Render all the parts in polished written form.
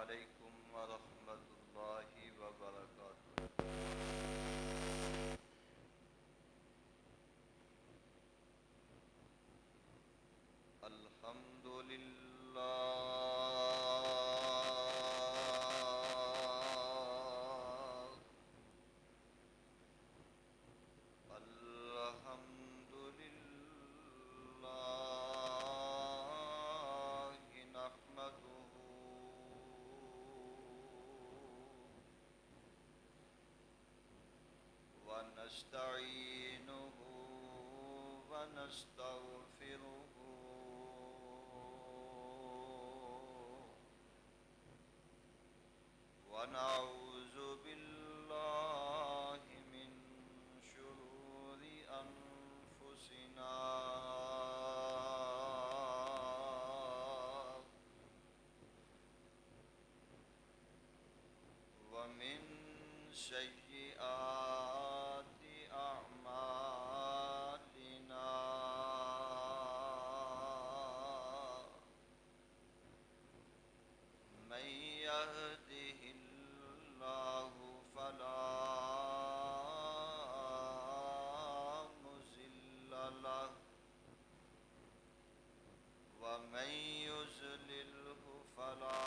علیکم ورحمۃ اللہ وبرکاتہ۔ الحمد للہ الحمد للہ نحمده ونستعینه ونستغفره ونعوذ بالله من شرور أنفسنا ومن سيئات أعمالنا من يهده الله فلا مضل له ومن يضلله فلا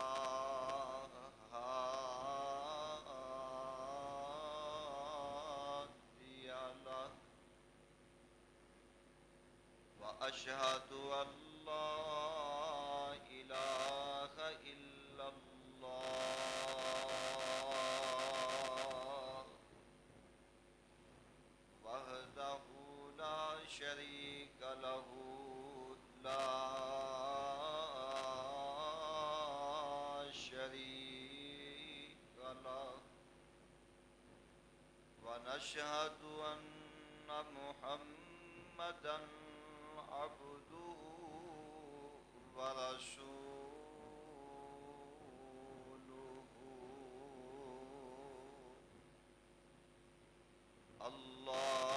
هادي له وأشهد أن لا إله إلا الله وحده لا شريك له لا شريك له ونشهد أن محمدا عبده ورسوله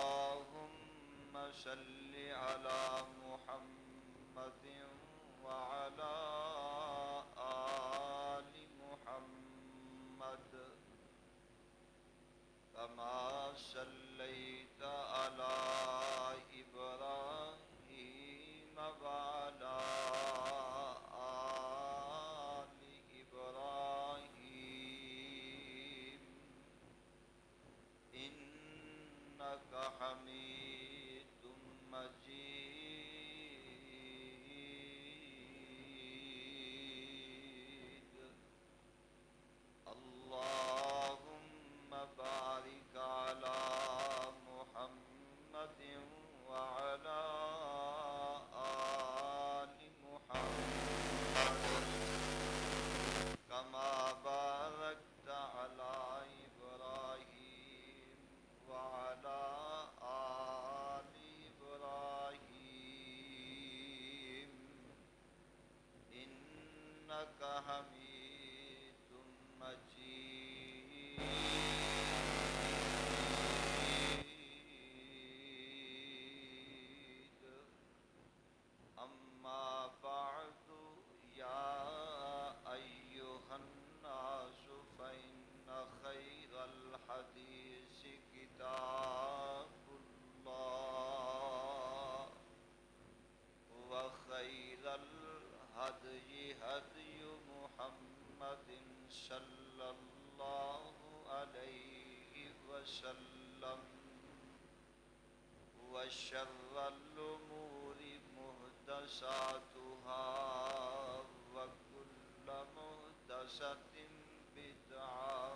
اللهم صل على محمد وعلى آل محمد كما صليت على إبراهيم وعلى آل إبراهيم إنك حميد مجيد اللهم بارك على محمد وعلى آل محمد كما باركت على إبراهيم وعلى آل إبراهيم إنك حميد مجيد أما بعد يا أيها الناس فإن خير الحديث كتاب الله وخير الهدي هدي محمد صلى الله عليه وسلم وشر الأمور محدثاتها وكل محدثة بدعة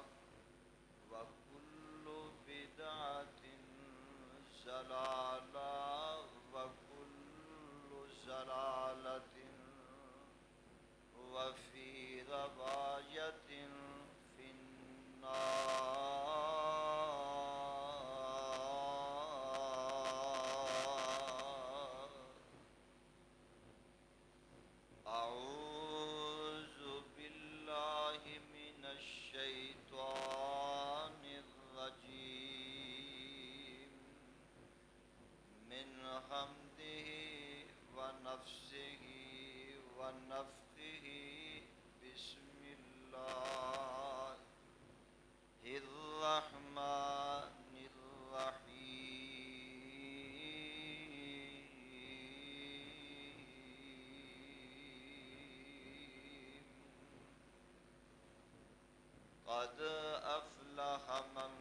وكل بدعة ضلالة وكل ضلالة وفي رواية في النار. أعوذ بالله من الشيطان الرجيم من حمده ونفسه ونفخه بسم الله قد افلح من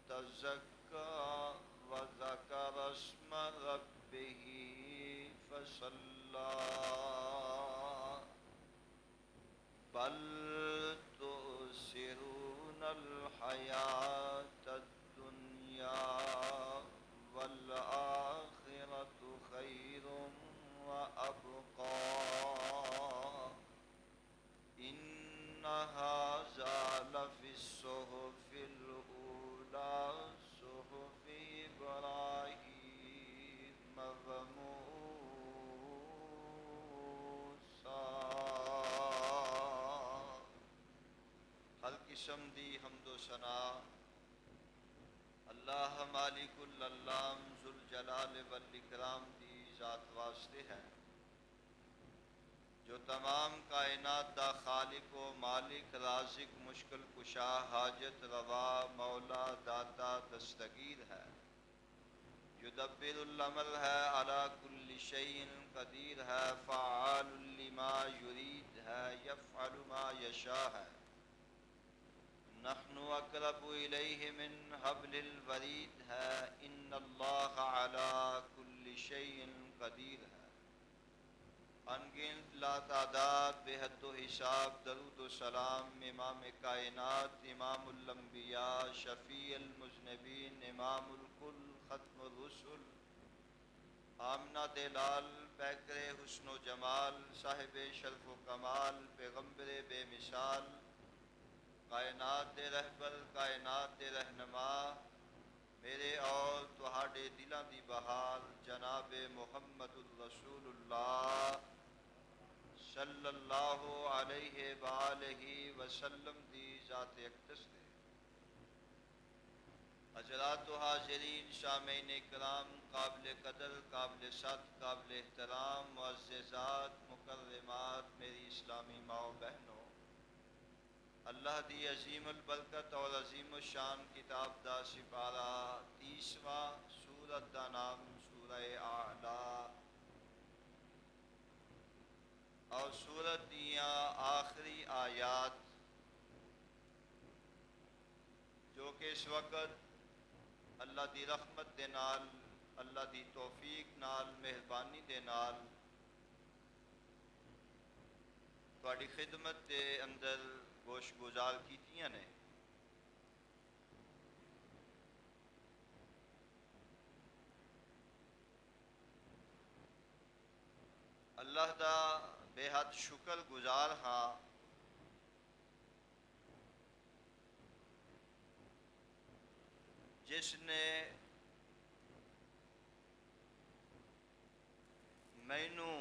تزكى وذكر اسم ربه فصلى بل تؤثرون الحياة الدنيا والآخرة خير وأبقى إن هذا لفي الصحف الأولى صحف إبراهيم وموسى. ہر قسم دی حمد و ثنا اللہ مالک الالام ذوالجلال والاکرام دی ذات واسطے ہے جو تمام کائنات دا خالق و مالک رازق مشکل کشا حاجت روا مولا داتا دستگیر ہے یدبر الامر ہے علی کل شیء قدیر ہے فعال لما یرید ہے یفعل ما یشاء ہے نحن اقرب الیہ من حبل الورید ہے ان اللہ علی کل شیء قدیر ہے انگنت لا تعداد بے حد و حساب درود و سلام امام کائنات امام الانبیاء شفیع المذنبین امام الکل ختم الرسل آمنہ دلال پیکر حسن و جمال صاحب شرف و کمال پیغمبر بے مثال کائنات دے رہبر کائنات دے رہنما میرے اور تہاڈے دلاں دی بہار جناب محمد الرسول اللہ صلی اللہ علیہ وآلہ وسلم دی ذات اقدس دے. حضرات و حاضرین سامعین کرام قابل قدر قابل صد قابل احترام معززات مکرمات میری اسلامی ماؤں بہنوں اللہ دی عظیم البرکت اور عظیم الشان کتاب دا سپارہ 30واں سورت دا نام سورہ اعلیٰ اور سورت دیاں آخری آیات جو کہ اس وقت اللہ دی رحمت دے نال اللہ دی توفیق نال مہربانی دے نال تواڈی خدمت دے اندر گوش گزار کیتیاں نے. اللہ دا بے حد شکر گزار ہاں جس نے مینوں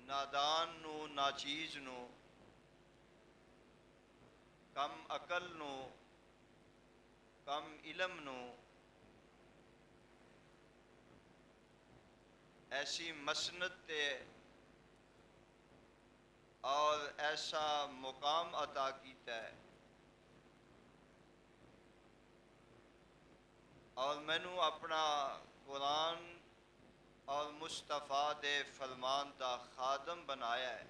نادان نو ناچیز نو کم عقل نو کم علم نو ایسی مسند تے اور ایسا مقام عطا کیتا ہے اور مینوں اپنا قرآن اور مصطفیٰ دے فرمان دا خادم بنایا ہے.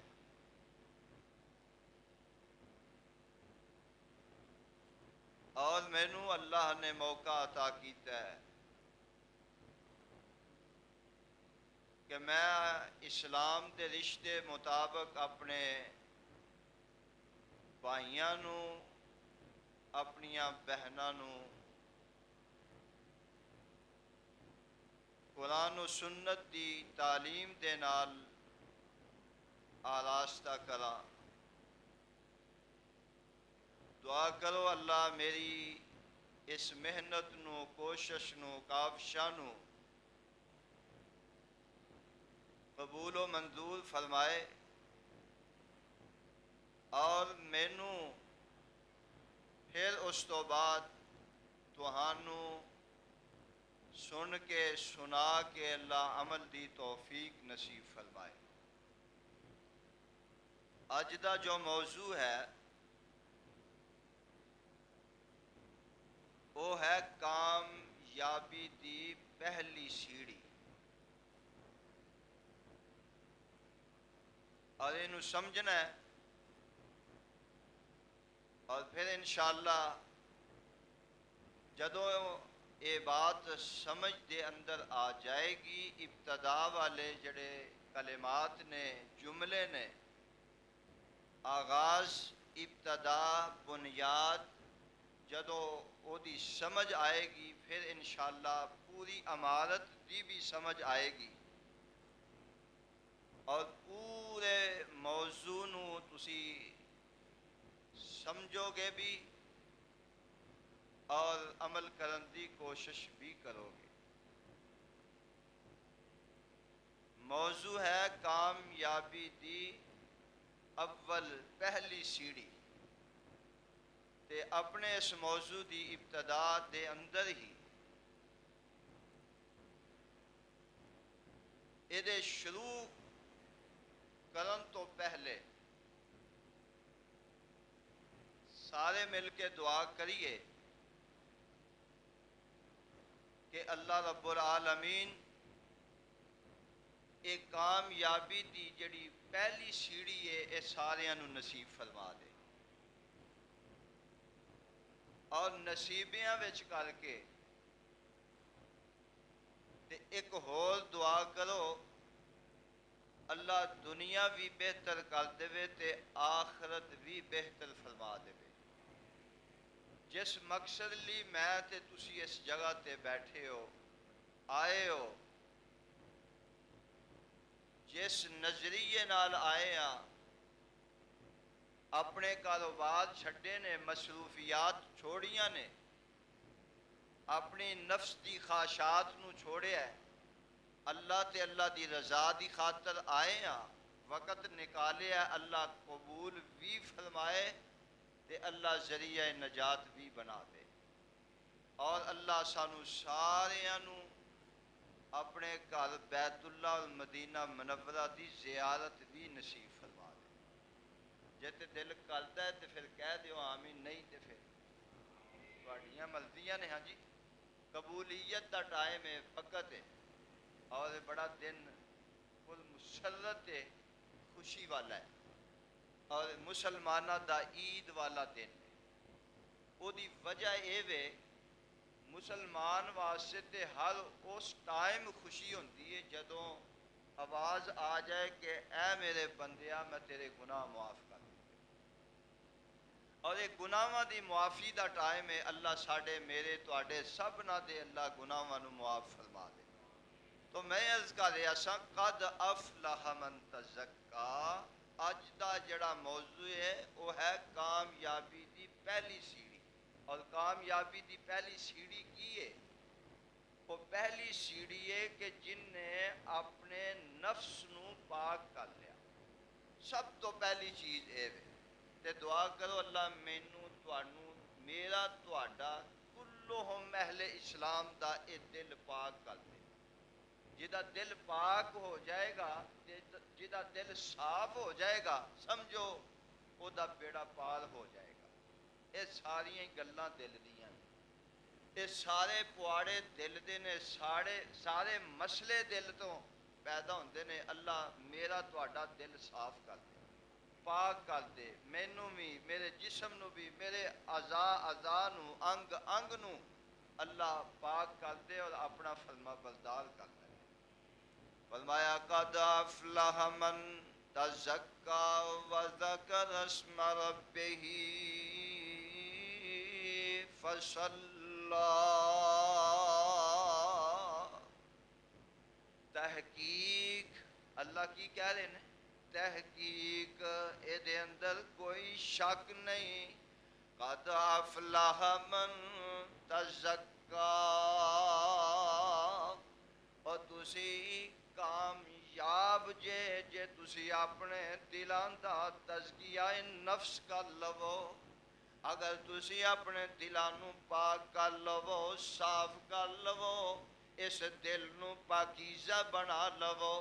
اور مینوں اللہ نے موقع عطا کیتا ہے کہ میں اسلام دے رشتے مطابق اپنے بھائیاں نو اپنیاں بہناں نو قرآن و سنت دی تعلیم دے نال آراستہ کراں. دعا کرو اللہ میری اس محنت نو کوشش نو کاوشاں نو قبول و منظور فرمائے اور مینوں پھر اس تو بعد تہانوں سن کے سنا کے اللہ عمل دی توفیق نصیب فرمائے. اج دا جو موضوع ہے وہ ہے کامیابی دی پہلی سیڑھی. اور انہوں سمجھنا ہے، اور پھر انشاءاللہ جدوں یہ بات سمجھ دے اندر آ جائے گی، ابتدا والے جڑے کلمات نے، جملے نے، آغاز، ابتدا، بنیاد، جدوں او دی سمجھ آئے گی پھر انشاءاللہ پوری عمارت دی بھی سمجھ آئے گی، اور پورے موضوع نو تسی سمجھو گے بھی اور عمل کرن دی کوشش بھی کرو گے۔ موضوع ہے کامیابی دی اول پہلی سیڑھی، تے اپنے اس موضوع دی ابتدا دے اندر ہی یہ شروع کرن تو پہلے سارے مل کے دعا کریے کہ اللہ رب العالمین ایک کامیابی دی جڑی پہلی سیڑھی ہے یہ سارے نو نصیب فرما دے، اور نصیبیاں وچ کر کے تے ایک ہور دعا کرو اللہ دنیا بھی بہتر کر دے تے آخرت بھی بہتر فرما دے۔ جس مقصد لی میں تے تسی اس جگہ تے بیٹھے ہو، آئے ہو، جس نظریے نال آئے ہاں، اپنے کاروبار چھڈے نے، مصروفیات چھوڑیاں نے، اپنی نفس دی خواہشات نو چھوڑیا ہے، اللہ تے اللہ دی رضا دی خاطر آئے ہاں، وقت نکالے ہے، اللہ قبول بھی فرمائے تے اللہ ذریعہ نجات بھی بنا دے، اور اللہ سانو ساریاں نو اپنے گھر بیت اللہ المدینہ منورہ دی زیارت بھی نصیب فرما دے۔ جے تے دل کردا ہے تے پھر کہہ دیو آمین، نہیں تے پھر تہاڈیاں مرضیاں نے۔ ہاں جی، قبولیت دا ٹائم ہے، وقت ہے، اور بڑا دن پر مسرت ہے، خوشی والا ہے، اور مسلمانہ دا عید والا دن ہے۔ او دی وجہ اے وے مسلمان واسطے تے ہر اس ٹائم خوشی ہوندی ہے جدوں آواز آ جائے کہ اے میرے بندیا میں تیرے گناہ معاف کر دوں، اور ایک گناہاں دی معافی دا ٹائم ہے۔ اللہ ساڈے میرے تواڈے سبنا دے اللہ گناہاں نو معاف فرما دے۔ تو میں عرض کر رہا سا قد افلح من تزکا، اج دا جڑا موضوع ہے وہ ہے کامیابی دی پہلی سیڑھی، اور کامیابی دی پہلی سیڑھی کی ہے؟ وہ پہلی سیڑھی ہے کہ جن نے اپنے نفس نو پاک کر لیا، سب تو پہلی چیز اے وے، تے دعا کرو اللہ مینوں تانوں میرا تہاڈا کلہم اہل اسلام دا اے دل پاک کر دے۔ جدا دل پاک ہو جائے گا، جدا دل صاف ہو جائے گا، سمجھو او دا بیڑا پار ہو جائے گا۔ یہ ساری گلاں دل دیاں نے، یہ سارے پواڑے دل دے نے، سارے مسئلے دل تو پیدا ہوندے نے۔ اللہ میرا تہاڈا دل صاف کر دے، پاک کر دے، مینوں بھی، میرے جسم نو بھی، میرے اعضاء نو، انگ انگ نو اللہ پاک کر دے اور اپنا فرما بردار کر دے۔ فرمایا قد افلح من تزکا وذکر اسم ربہ فصلی۔ تحقیق اللہ کی کہہ رہے ہیں، تحقیق اے دے اندر کوئی شک نہیں، قد افلح من تزکا، اور تسی کامیاب جے تسی اپنے دلاں دا تزکیہ نفس کر لو۔ اگر تسی اپنے دلاں نو پاک کر لو، صاف کر لو، اس دل نو پاکیزہ بنا لو،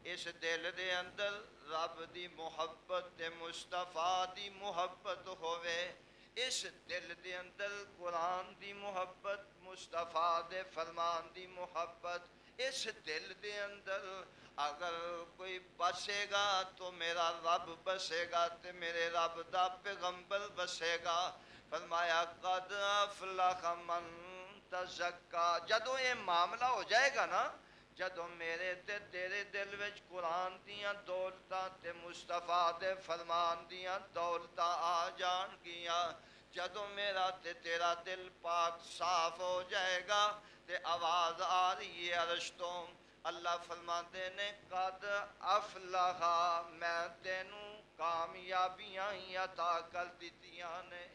اس دل دے اندر رب دی محبت تے مصطفیٰ دی محبت ہووے، اس دل دے اندر قرآن دی محبت، مصطفیٰ دے فرمان دی محبت، اس دل دے اندر اگر کوئی بسے گا تو میرا رب بسے گا تے میرے رب دا پیغمبر بسے گا. فرمایا قد افلح من تزکا. جدوں یہ معاملہ ہو جائے گا نا، جدوں میرے تے تیرے دل وچ قرآن دیاں دولتاں تے مصطفیٰ دے فرمان دیاں دولتاں آ جان گیاں، جدوں میرا تے تیرا دل پاک صاف ہو جائے گا تے آواز آ رہی ہے عرش تو، اللہ فرماندے نے قد افلح، میں تینوں کامیابیاں ہی عطا کر دتیاں نے.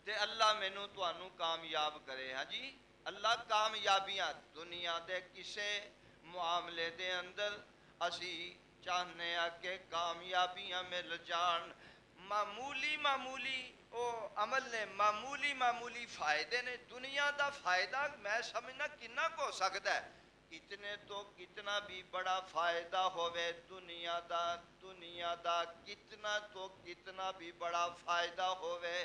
تے اللہ مینوں تانوں کامیاب کرے. ہاں جی، اللہ کامیابیاں دنیا دے کسے معاملے دے اندر اسی چاہنے آ کہ کامیابیاں مل جان. معمولی معمولی او عمل نے، معمولی معمولی فائدے نے. دنیا دا فائدہ میں سمجھنا کنا کو ہو سکتا ہے، اتنے تو کتنا بھی بڑا فائدہ ہوئے دنیا دا کتنا تو کتنا بھی بڑا فائدہ ہوئے،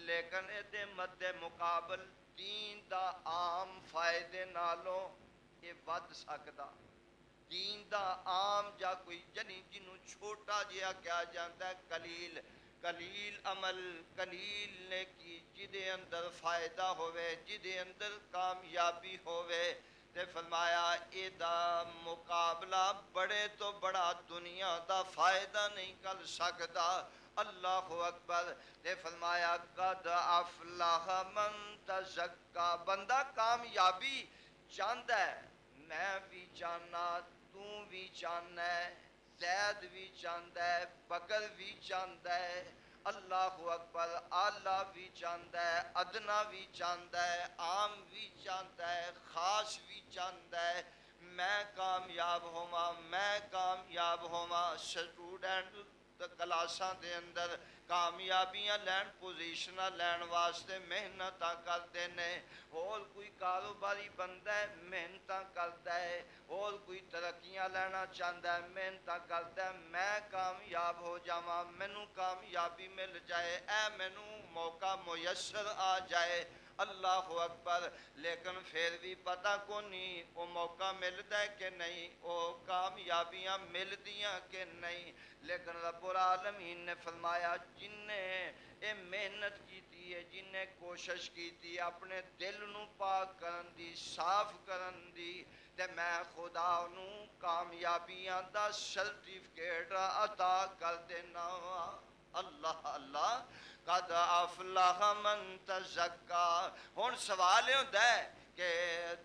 لیکن یہ مد مقابل دین دا عام فائدے نالوں یہ ود سکتا. دین دا عام جا کوئی جنوں چھوٹا جہا کیا جاتا ہے قلیل، قلیل عمل قلیل نیکی جدے اندر فائدہ ہوئے، جدے اندر کامیابی ہوئے، تے فرمایا اے دا مقابلہ بڑے تو بڑا دنیا دا فائدہ نہیں کر سکتا. اللہ اکبر. تے فرمایا قد افلح من تزکا. بندہ کامیابی چاہتا ہے، میں بھی چاہنا، تو بھی چاہنا ہے، زید بھی چاہتا ہے، بکر بھی چاہتا ہے، اللہ اکبر، آلہ بھی چاہتا ہے، ادنا بھی چاہتا ہے، عام بھی چاہتا ہے، خاص بھی چاہتا ہے. میں کامیاب ہوا، میں کامیاب ہوا. سٹوڈنٹ کلاساں دے اندر کامیابیاں لین، پوزیشناں لین واسطے محنتاں کرتے ہیں. اور کوئی کاروباری بندہ ہے محنتاں کرتا ہے، اور کوئی ترقیاں لینا چاہتا ہے محنتاں کرتا ہے. میں کامیاب ہو جاواں، مینوں کامیابی مل جائے، اے مینوں موقع میسر آ جائے. اللہ اکبر. لیکن پھر بھی پتہ کو نہیں وہ موقع ملتا ہے کہ نہیں، وہ کامیابیاں ملدیاں کہ نہیں. لیکن رب العالمین نے فرمایا جن نے یہ محنت کی ہے، جن نے کوشش کی اپنے دل نو پاک کرن دی، صاف کرن دی، تے میں خدا نو کامیابیاں دا سرٹیفکیٹ عطا کر دینا. اللہ اللہ. قد افلح من تزکا. ہن سوال یہ ہوتا ہے کہ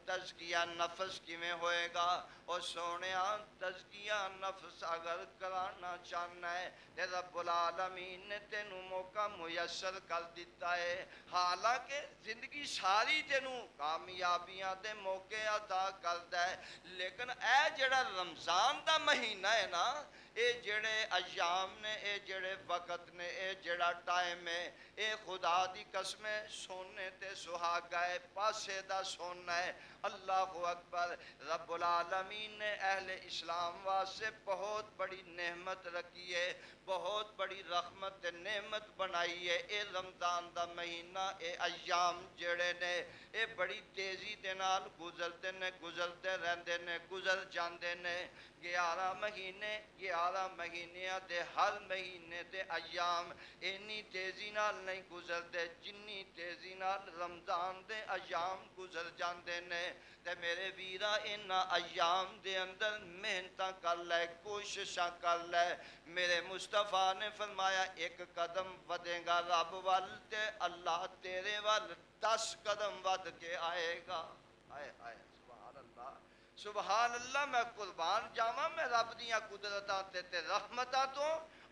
تزکیہ نفس کیویں ہوئے گا؟ اور سونیا تزکیہ نفس اگر کرانا چاہنا ہے تے رب العالمین نے تینوں موقع میسر کر دیتا ہے. حالانکہ زندگی ساری تینوں کامیابیاں دے موقع عطا کرتا ہے، لیکن اے جڑا رمضان دا مہینہ ہے نا، اے جڑے ایام نے، اے جڑے وقت نے، اے جڑا ٹائم ہے، اے خدا دی قسم سونے تے سہاگا ہے، پاسے دا سونا ہے. اللہ اکبر. رب العالمین نے اہل اسلام واسطے بہت بڑی نعمت رکھی ہے، بہت بڑی رحمت نعمت بنائی ہے. اے رمضان دا مہینہ، اے ایام جڑے نے، اے بڑی تیزی دے نال گزرتے نے، گزرتے رہندے نے، گزر جاندے نے. 11 مہینے، 11 مہینیاں دے ہر مہینے دے ایام اینی تیزی نال نہیں گزرتے جنی تیزی نال رمضان دے ایام گزر جاندے نے. تے میرے ویرا ان ایام دے اندر محنتاں کر لے، کوششاں کر لے. میرے مصطفیٰ نے فرمایا ایک قدم ودے گا رب وال تے اللہ تیرے وال 10 قدم ود کے آئے گا. آئے آئے سبحان اللہ، سبحان اللہ. میں قربان جاواں میں رب دیاں قدرتاں تے رحمتاں تو.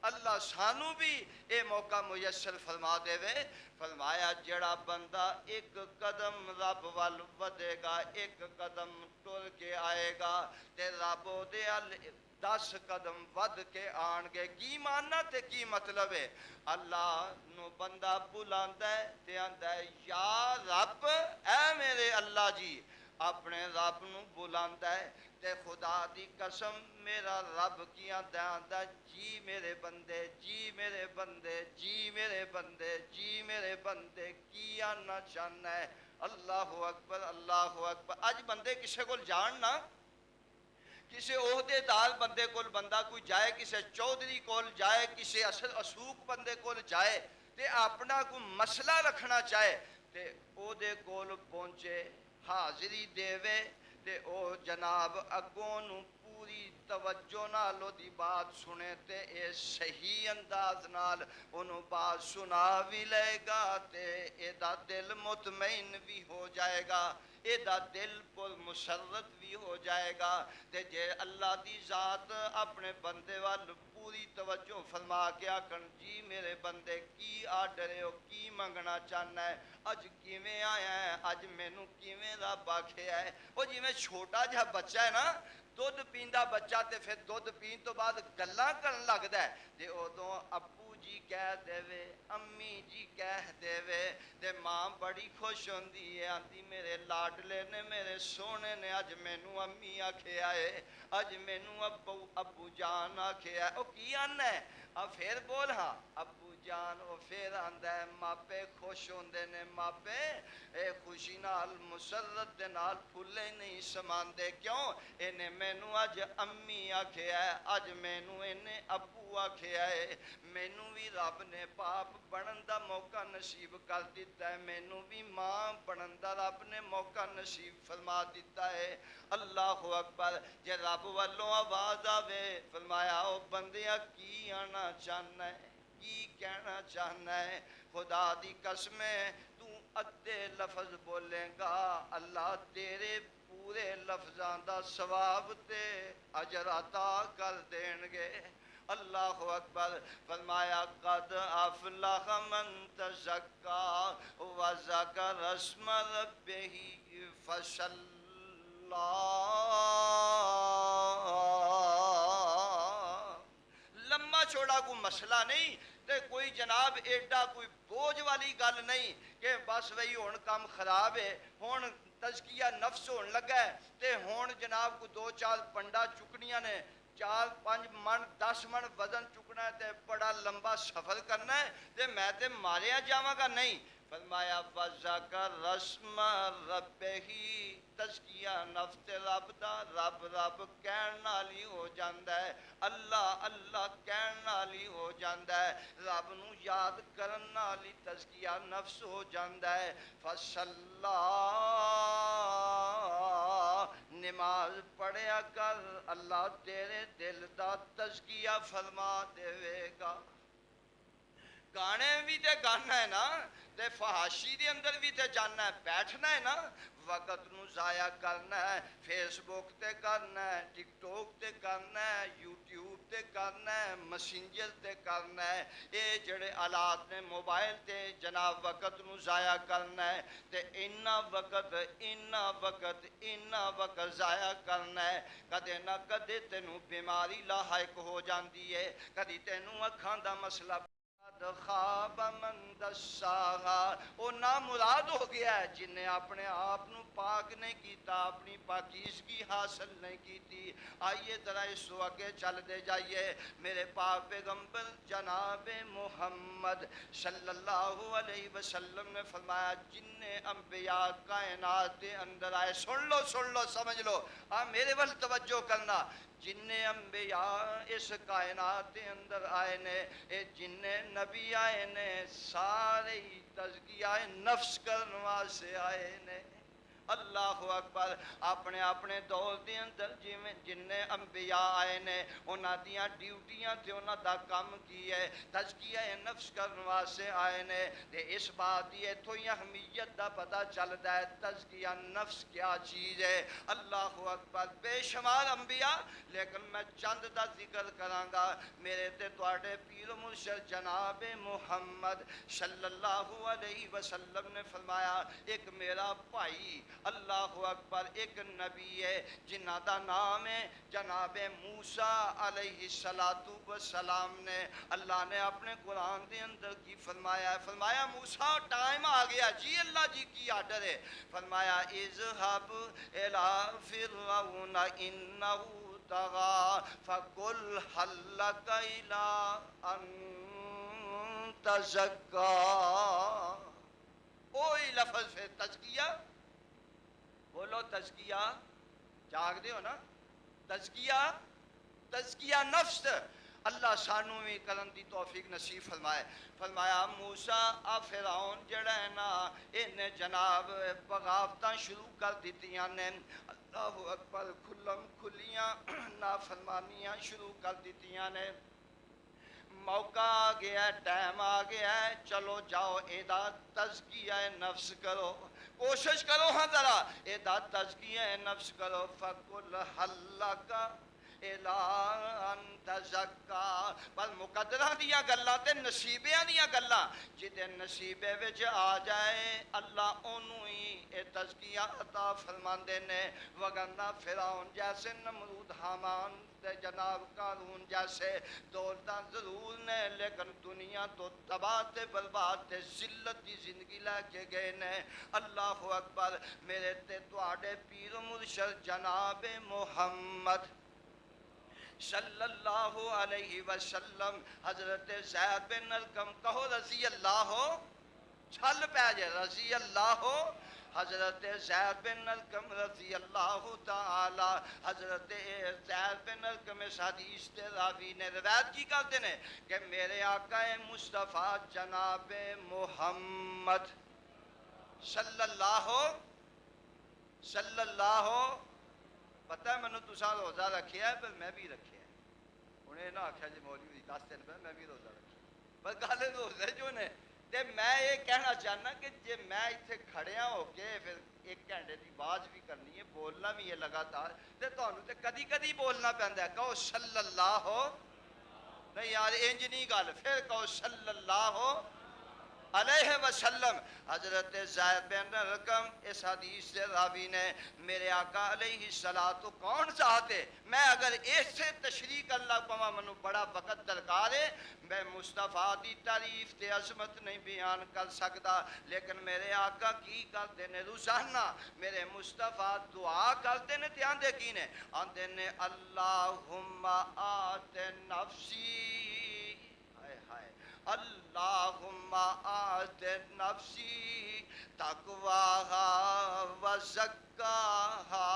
اللہ سانو بھی اے موقع میسر فرما دے وے. فرمایا جڑا بندہ ایک قدم رب وال ودے گا، ایک قدم ٹر کے آئے گا تے رب دے 10 قدم ود کے آن گے. کی ماننا تے کی مطلب ہے؟ اللہ نو بندہ بلاندا ہے تے آندا ہے یا رب، اے میرے اللہ جی. اپنے رب نو بلاندا ہے تے خدا دی قسم میرا رب کی آندا جی میرے بندے، جی میرے بندے، جی میرے بندے، جی میرے بندے. کی آنا چاہنا ہے؟ اللہ اکبر، اللہ اکبر. اج بندے کسے کول جان نا کسی عہدے دار بندے کول بندہ کوئی جائے، کسی چودھری کول جائے، کسی اسوق بندے کول جائے تے اپنا کوئی مسئلہ رکھنا چاہے تے او دے کول پہنچے، حاضری دیوے تے او جناب اگوں نو پوری توجہ نال دی بات سنے تے اے صحیح انداز نال انہوں بات سنا بھی لے گا تے اے دا دل مطمئن بھی ہو جائے گا، اے دا دل پر مسرت بھی ہو جائے گا۔ تے جے اللہ دی ذات اپنے بندے وال پوری توجہ فرما کے آکھن جی میرے بندے کی آرڈر ہے، کی منگنا چاہنا ہے، اج کیویں آیا ہے، اج مینوں کیویں رب آکھیا ہے، وہ جی میں چھوٹا جہا بچہ ہے نا، دودھ پیندا بچہ تے پھر دودھ پین تو بعد گلاں کرن لگدا ہے تے ادوں ابو جی کہہ دے امی جی کہہ دے تے ماں بڑی خوش ہوندی ہے، آندی میرے لاڈلے نے میرے سونے نے اج مینوں امی آکھیا ہے، اج مینوں ابو جان آکھیا ہے۔ او کی آنا ہے؟ پھر بول ہاں ابو جان، او پھر آندا ہے ماپے خوش ہوندے نے، ماپے اے خوشی نال مسرت دے نال پھلے نہیں سماندے، کیوں انہیں مینوں اج امی آکھیا ہے، اج مینوں انہیں ابو آکھیا ہے، مینوں بھی رب نے باپ بنن دا موقع نصیب کر دیتا ہے، مینوں بھی ماں بنن دا رب نے موقع نصیب فرما دیتا ہے۔ اللہ اکبر۔ جے رب والوں آواز آوے فرمایا او بندیا کی آنا چاہنا ہے، کی کہنا چاہنا ہے، خدا دی قسم ہے تو ادھے لفظ بولے گا اللہ تیرے پورے لفظاں دا ثواب تے اجر عطا کر دین گے۔ اللہ اکبر۔ فرمایا قد افلح من تزکا وذکر اسم ربہ فصلی، لمبا چھوڑا کوئی مسئلہ نہیں تے کوئی جناب ایڈا کوئی بوجھ والی گل نہیں کہ بس وہی ہون کام خراب ہے، ہون تزکیہ نفس ہون لگا ہے تے ہون جناب کو دو چار پنڈا چکنیاں نے، 4-5 من 10 من وزن چکنا ہے تے بڑا لمبا سفر کرنا ہے تے میں تے ماریا جاواں گا، نہیں۔ فرمایا وذکر اسم ربہ، تزکیہ نفس تے رب دا، رب رب کہن نال ہی ہو جاندا ہے، اللہ اللہ کہن نال ہی ہو جاندا ہے، رب نو یاد کرن نال ہی تزکیہ نفس ہو جاندا ہے۔ فصلا، نماز پڑھیا کر، اللہ تیرے دل دا تزکیہ فرما دے گا۔ گانے بھی تے گانا ہے نا، تے فحاشی دے اندر بھی تے جانا ہے، بیٹھنا ہے نا، وقت نو ضائع کرنا ہے، فیس بک تے کرنا ہے، ٹک ٹوک تے کرنا ہے، یوٹیوب تے کرنا ہے، مسنجر تے کرنا ہے، اے جڑے آلات نے موبائل تے جناب وقت نو ضائع کرنا ہے تے اینا وقت ضائع کرنا ہے، کدے نہ کدے تینوں بیماری لاحق ہو جاندی ہے، کدی تینوں اکھاں دا مسئلہ خواب من دساہا، وہ نامراد ہو گیا ہے جن نے اپنے آپ نو پاک نہیں کیتا، اپنی پاکیزگی حاصل نہیں کیتی۔ آئیے ذرا اس کو آگے چل دے جائیے، میرے پاک پیغمبر جناب محمد صلی اللہ علیہ وسلم نے فرمایا جن انبیاء کائنات کے اندر آئے، سن لو سمجھ لو، میرے وال توجہ کرنا، جن انبیاء اس کائنات کے اندر آئے نے، اے جن نبی آئے نے سارے تزکیہ نفس کرنوا سے آئے نے۔ اللہ اکبر۔ اپنے اپنے دور دے اندر جن انبیاء آئے نے انہاں دیاں ڈیوٹیاں تے انہاں دا کام کی ہے، تزکیہ نفس کرنے واسطے آئے نے، تے اس بات دی ایتھوں ہی اہمیت دا پتہ چلدا ہے تزکیہ نفس کیا چیز ہے۔ اللہ اکبر۔ بے شمار انبیاء، لیکن میں چند دا ذکر کراں گا، میرے تے تواڈے پیر و مرشد جناب محمد صلی اللہ علیہ وسلم نے فرمایا ایک میرا بھائی، اللہ اکبر، ایک نبی ہے جنہ دا نام ہے جناب موسیٰ علیہ السلام نے، اللہ نے اپنے قرآن دے اندر کی فرمایا ہے، فرمایا موسیٰ ٹائم آ گیا جی، اللہ جی کی آرڈر ہے، فرمایا اذهب الى فرعون انه طغى فقل هل لك الى ان تزكى۔ وہی لفظ ہے تزکیہ، بولو تزکیہ، جاگ دے ہو نا، تزکیہ نفس اللہ سانو بھی کرن دی توفیق نصیب فرمائے. فرمایا موسیٰ آ فرعون جڑا ہے نا انہیں جناب بغاوتاں شروع کر دیتیاں نے. اللہ اکبر. کھلم کھلیاں نافرمانیاں شروع کر دیتیاں نے. موقع آ گیا ہے، ٹائم آ گیا ہے، چلو جاؤ ایدا تزکیہ نفس کرو. کوشش کرو ہاں ذرا ایدا تزکیہ نفس کرو. فَقُلْ هَلْ لَكَ إِلَىٰ أَن تَزَكَّىٰ. پر مقدرہ دیا گلاں تے نصیبیاں دیا گلاں جدے نصیبے وچ آ جائے اللہ انہوں ہی اے تزکیہ عطا فرماندے نے. وگرنہ فرعون جیسے، نمرود، حامان تے جناب قارون جیسے دولتاں ضرور نے لیکن دنیا تو تباہ تے برباد تے ذلت دی زندگی لے کے گئے نے. اللہ اکبر. میرے تے تواڈے پیر و مرشد جناب محمد صلی اللہ علیہ وسلم حضرت زید بن ارقم کہو رضی اللہ ہو، چھل پہ جائے رضی اللہ ہو. حضرت زید بن ارقم رضی اللہ تعالی. حضرت زید بن ارقم اس حدیث تے راوی نے روایت کی کرتے ہیں کہ میرے آقا مصطفیٰ جناب محمد صلی اللہ پتہ ہے منو تساں روزہ رکھیا ہے پر میں بھی رکھیا ہے. انہیں نہ آکھیا جی مولوی 10 دن پہ میں بھی روزہ رکھیا پر گل روزے جو نے. تے میں یہ کہنا چاہنا کہ جے میں اتنے کھڑیا ہو کے پھر 1 گھنٹے کی باز بھی کرنی ہے، بولنا بھی ہے لگاتار، تے تانوں تے کدی کدی بولنا پیندا ہے. کہو صلی اللہ ہو. نہیں یار انج نہیں گل، پھر کہو صلی اللہ علیہ وسلم. حضرت زید بن ارقم اس حدیث سے راوی نے میرے آقا علیہ الصلوۃ تو کون چاہتے میں اگر اس سے تشریح کر لگ پاواں منو بڑا وقت درکار ہے. میں مصطفیٰ دی تعریف تے عظمت نہیں بیان کر سکتا لیکن میرے آقا کی کرتے نے روزانہ میرے مصطفیٰ دعا کرتے نے تے آندے کی نے آندے نے اللہم آت نفسی ہائے ہائے اللہم آت نفسی تقواہا وزکاہا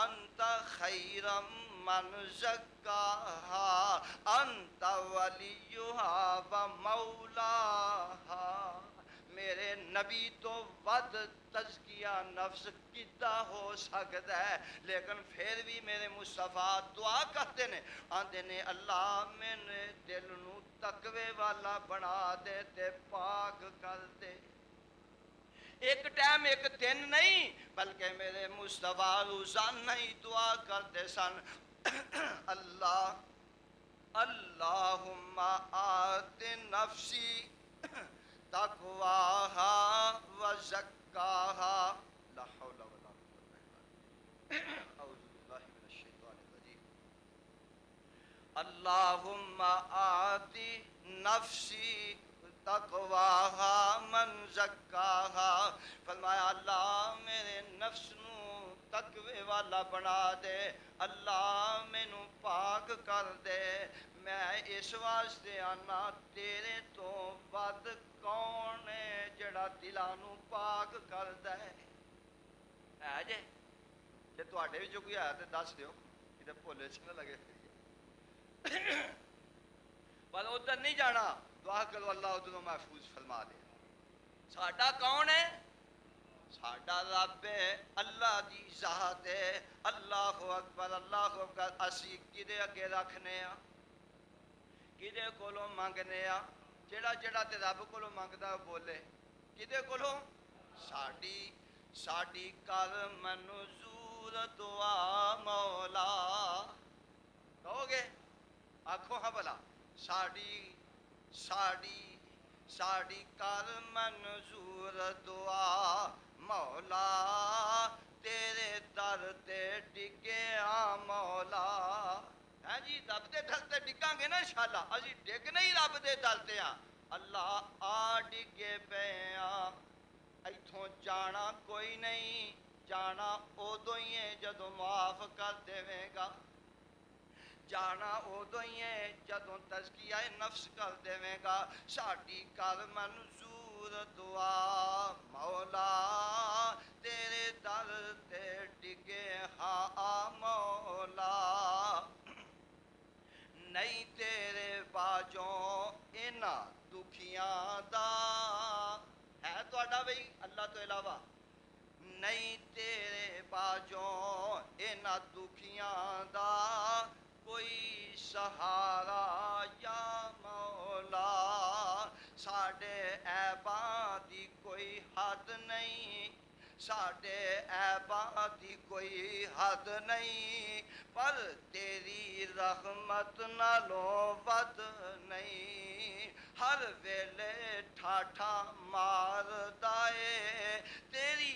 انت خیر من زکاہا انت ولیہا ومولاہا. میرے نبی تو ود تزکیہ نفس کتا ہو سکتا ہے لیکن پھر بھی میرے مصطفیٰ دعا کرتے نے آندے نے اللہ میرے دل نو تقوی والا بنا دے تے پاک کر دے. ایک ٹائم ایک دن نہیں بلکہ میرے مصطفیٰ روزانہ ہی دعا کرتے سن. اللہم آت نفسی تقواہا وزکاہا. لا حول ولا قوة الا باللہ. اعوذ باللہ من الشیطان الرجیم. اللہم آت نفسی تقواہا من زکاہا. فرمایا اللہ میرے نفس نو تقوی والا بنا دے، اللہ مینو پاک کر دے. میں اس واسطے آنا تیرے تو ود کون ہے جڑا دلانو پاک کر دے. ہے جے جے تواڈے وچوں کوئی ہے تے دس دیو کتے بھولے چ نہ لگے. پر ادھر نہیں جانا، دعا کرو اللہ ادھر محفوظ فرما دے. ساڈا کون ہے؟ ساڈا رب ہے، اللہ دی ذات ہے. اللہ اکبر اللہ اکبر. اسی کدے اگے رکھنے ہاں، کدے کولوں منگنے ہاں؟ جڑا جڑا تے رب کولوں منگدا بولے کدے کولوں؟ ساڈی کر منظور دعا مولا. کہو گے؟ آکھو ہاں بھلا. ساڈی کر منظور دعا مولا تیرے در تے ڈگے آ مولا. ہے جی رب دے در تے ڈگاں گے نا انشاءاللہ. اسی ڈگ نہیں رب دے در تے ہاں. اللہ آ ڈگے پے آ. ایتھوں جانا کوئی نہیں، جانا ادو ہی ہے جدوں معاف کر دے گا. جانا ادو ہی ہے جدوں تزکیہ نفس کر دے گا. ساڈی کر منظور مقبول دعا مولا تیرے در تے ڈگے ہاں مولا نہیں تیرے باجوں انہاں دکھیاں دا ہے تہاڈا بھئی اللہ تو علاوہ نہیں تیرے باجوں انہاں دکھیاں دا کوئی سہارا یا مولا ساڈے عیباں دی کوئی حد نہیں ساڈے عیباں دی کوئی حد نہیں پر تیری رحمت نالوں ود نہیں ہر ویلے ٹھاٹھا مار دائے تیری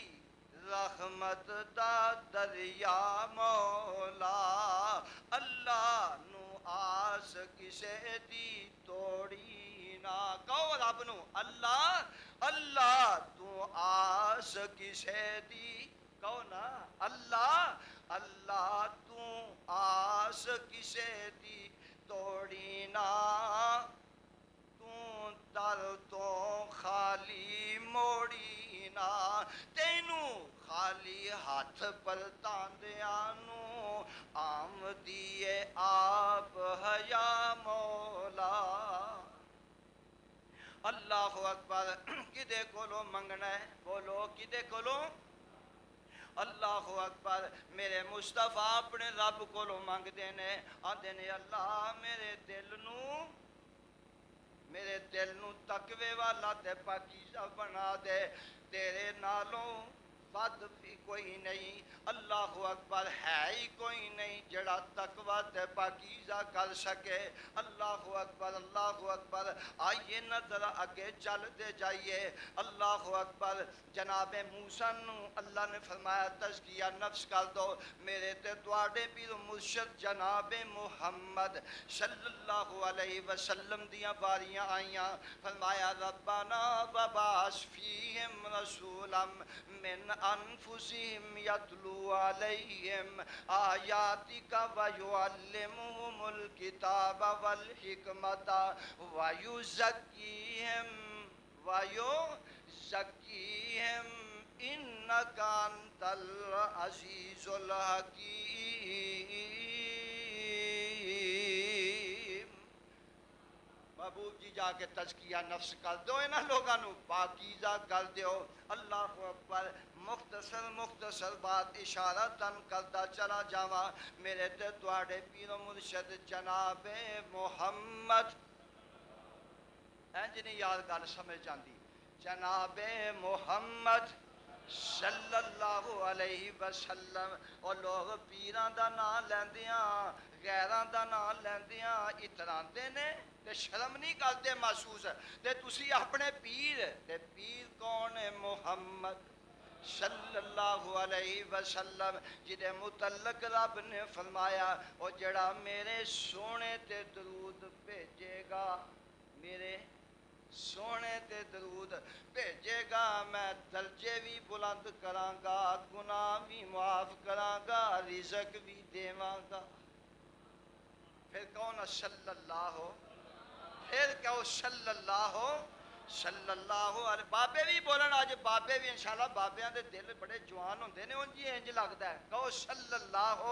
رحمت دا دریا مولا اللہ نو آس کسے دی توڑی نہ کہو رب نو اللہ اللہ تو آس کسے دی کہو نا اللہ اللہ تو آس کسے دی توڑی نہ تو در تو خالی موڑی نہ تینوں خالی ہاتھ پرتاندیاں نو آمدیے آپ حیا مولا اللہ اکبر کدے کولو منگنا ہے بولو کدے کولو اللہ اکبر میرے مصطفیٰ اپنے رب کولو منگ دینے آندے نے اللہ میرے دل نو تقوی والا تے پاکیزہ بنا دے تیرے نالوں ود بھی کوئی نہیں اللہ اکبر ہے ہی کوئی نہیں جڑا تقوی تے پاکیزہ کر سکے اللہ اکبر آئیے نظر آگے چل دے جائیے اللہ اکبر جناب موسیٰ نو اللہ نے فرمایا تزکیہ نفس کر دو میرے تے تواڈے پیر مرشد جناب محمد صلی اللہ علیہ وسلم دیاں باریاں آئیاں فرمایا ربنا وبعث فیہم رسولا من انفسہم یتلو علیہم آیاتک ویعلمہم الکتاب والحکمت ویزکیہم انک انت العزیز الحکیم محبوب جی جا کے تزکیہ نفس کر دو انہاں لوگاں نو پاکیزہ کر دیو اللہ اکبر مختصر بات اشارہ تن کرتا چلا جاواں میرے تے تواڈے پیر و مرشد جناب محمد انج نہیں یاد گل سمجھ جاندی جناب محمد صلی اللہ علیہ وسلم اور لوگ پیران دا نام لیندیاں غیران دا نام لیندیاں اتراندے نے تے شرم نہیں کرتے محسوس تے تسی اپنے پیر تے پیر کون ہے محمد صلی اللہ علیہ وسلم جدے متعلق رب نے فرمایا او جڑا میرے سونے تے درود بھیجے گا میرے سونے تے درود بھیجے گا میں درجے بھی بلند کراں گا گناہ بھی معاف کراں گا رزق بھی دیواں گا پھر کون صلی اللہ ہو پھر کہو صلی اللہ علیہ بابے بھی بولن آج بابے بھی انشاءاللہ بابیاں دے دل بڑے جوان ہوندے نے ان جی انج لگدا ہے کہو صلی اللہ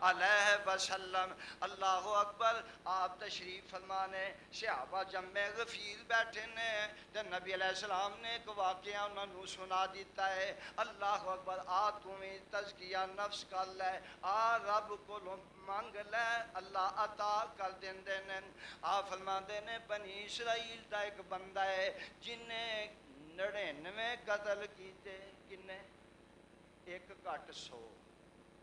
علیہ وسلم اللہ اکبر آپ تشریف فرمانے صحابہ جمع غفیر بیٹھے نے تے نبی علیہ السلام نے ایک واقعہ انہوں نے سنا دیتا ہے اللہ اکبر آ تمہیں تزکیہ نفس کر لے آ رب کو مانگ لے اللہ عطا کر دیندے نے آپ فرماندے نے بنی اسرائیل دا ایک بندہ ہے جن نے 99 قتل کیتے کنے ایک گھٹ 100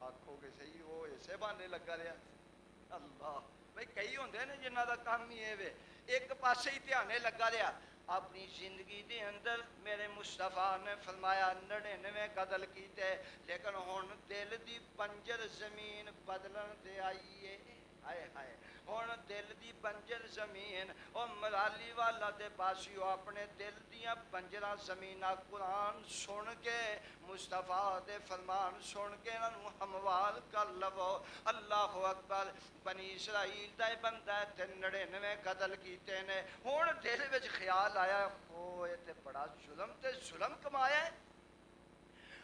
آکھو گے صحیح وہ اسے بانے لگا رہا اللہ بھئی کئی ہوندے نے جنہاں دا کام ہی ہے ایک پاسے ہی دھیانے لگا رہا اپنی زندگی دے اندر میرے مصطفیٰ نے فرمایا 99 قتل کیتے لیکن ہن دل دی پنجر زمین بدلن تے آئیے ہائے ہائے ہن دل دی بنجر زمین او مرالی والا دے پاسیو اپنے دل دیاں بنجراں زمیناں قرآن سن کے مصطفیٰ دے فرمان سن کے انہاں نوں ہموار کر لو. اللہ اکبر. بنی اسرائیل دا بندہ تے 99 قتل کیتے نے. ہن دل وچ خیال آیا او اے تے بڑا ظلم کمایا ہے.